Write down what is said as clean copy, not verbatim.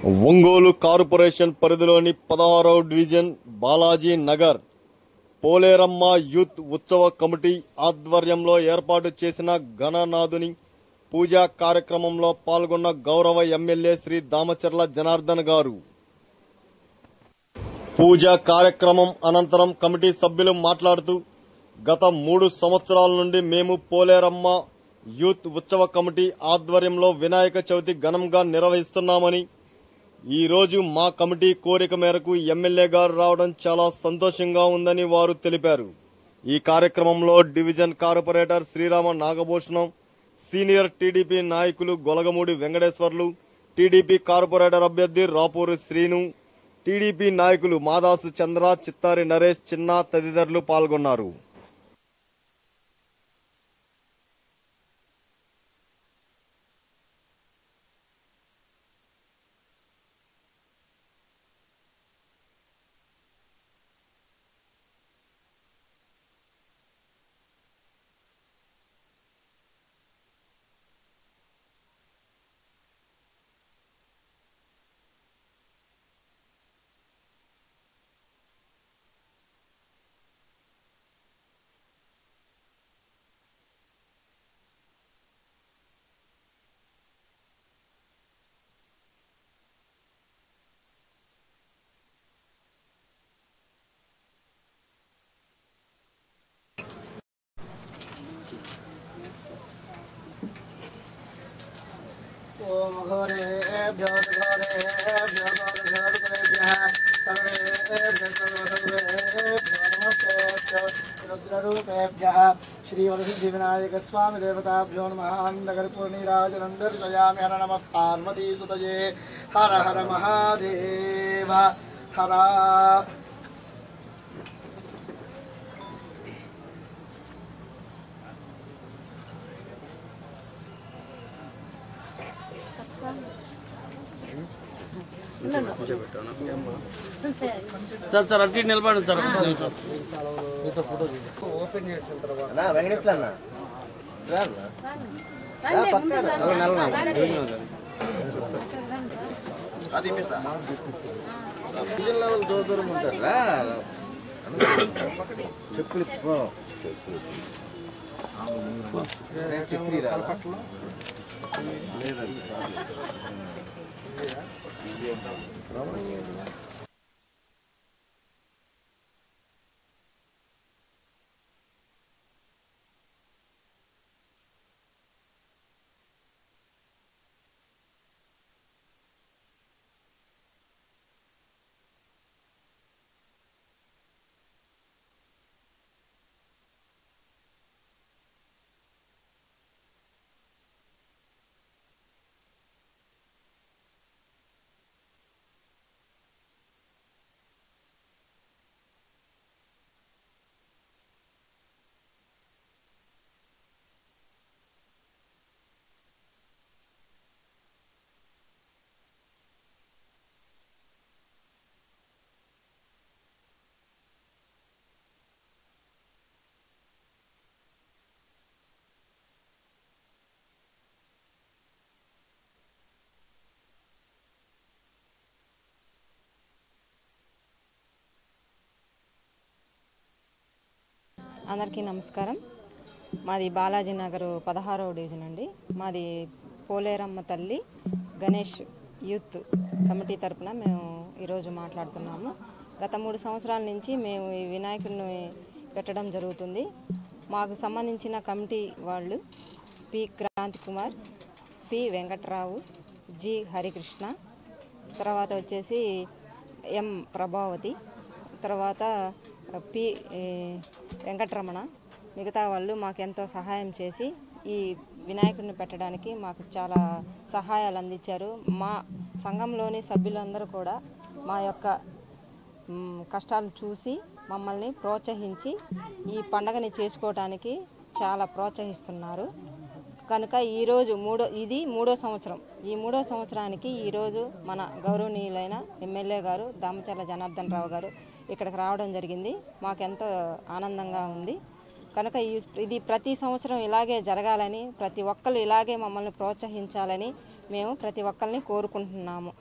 Ongole corporation పరిధిలోని 16వ division Balaji Nagar Poleramma youth ఉత్సవ committee ఆధ్వర్యంలో ఏర్పాటు చేసిన గణనాథుని పూజా కార్యక్రమంలో పాల్గొన్న గౌరవ ఎమ్మెల్యే శ్రీ దామచర్ల జనార్దన్ గారు. పూజా కార్యక్రమం అనంతరం కమిటీ సభ్యులు మాట్లాడుతూ, గత 3 సంవత్సరాల నుండి మేము పోలేరమ్మ యూత్ ఉత్సవ కమిటీ ఆధ్వర్యంలో వినాయక చవితి ఘనంగా నిర్వహిస్తున్నామని, ఈ రోజు మా కమిటీ కోరిక మేరకు ఎమ్మెల్యే గారు రావడం చాలా సంతోషంగా ఉందని వారు తెలిపారు. ఈ కార్యక్రమంలో division corporator Srirama Nagabhushanam, senior TDP నాయకులు గొలగమూడి వెంకటేశ్వర్లు, టీడీపీ కార్పొరేటర్ అభ్యర్థి రాపూరి శ్రీను, టీడీపీ నాయకులు మాదాసు చంద్ర, చిత్తారి నరేష్, చిన్న తదితరులు పాల్గొన్నారు. ओम घोरेभ्यो घोरेभ्यो घोरेभ्यः सर्वेभ्यो नमस्ते रुद्ररूपेभ्यः श्री वरसिद्धिविनायक स्वामी देवताभ्यो नमः। नगरपूर्णिराजनं दर्शयामि। हर नमः पार्वतीसुतये। हर हर महादेव। हर సార్ సార్ అటు నిలబడి సార్ ఓపెన్ చేసిన తర్వాత వెంకటేశ్వర లెవెల్ దూరం ఉంటారా చెప్పులు అందరికీ నమస్కారం. మాది బాలాజీ నగర్ 16వ డివిజన్ అండి. మాది పోలేరమ్మ తల్లి గణేష్ యూత్ కమిటీ తరపున మేము ఈరోజు మాట్లాడుతున్నాము. గత 3 సంవత్సరాల నుంచి మేము ఈ వినాయకుడిని పెట్టడం జరుగుతుంది. మాకు సంబంధించిన కమిటీ వాళ్ళు P Kranti Kumar, P Venkatrao, G Harikrishna, తర్వాత వచ్చేసి ఎం ప్రభావతి, తర్వాత పి వెంకటరమణ, మిగతా వాళ్ళు మాకెంతో సహాయం చేసి ఈ వినాయకుడిని పెట్టడానికి మాకు చాలా సహాయాలు అందించారు. మా సంఘంలోని సభ్యులందరూ కూడా మా యొక్క కష్టాలు చూసి మమ్మల్ని ప్రోత్సహించి ఈ పండగని చేసుకోవడానికి చాలా ప్రోత్సహిస్తున్నారు. కనుక ఈరోజు ఇది 3వ సంవత్సరం. ఈ 3వ సంవత్సరానికి ఈరోజు మన గౌరవనీయులైన ఎమ్మెల్యే గారు దామచర్ల జనార్దన్ రావు గారు ఇక్కడికి రావడం జరిగింది. మాకెంతో ఆనందంగా ఉంది. కనుక ఇది ప్రతి సంవత్సరం ఇలాగే జరగాలని, ప్రతి ఒక్కరు ఇలాగే మమ్మల్ని ప్రోత్సహించాలని మేము ప్రతి ఒక్కరిని కోరుకుంటున్నాము.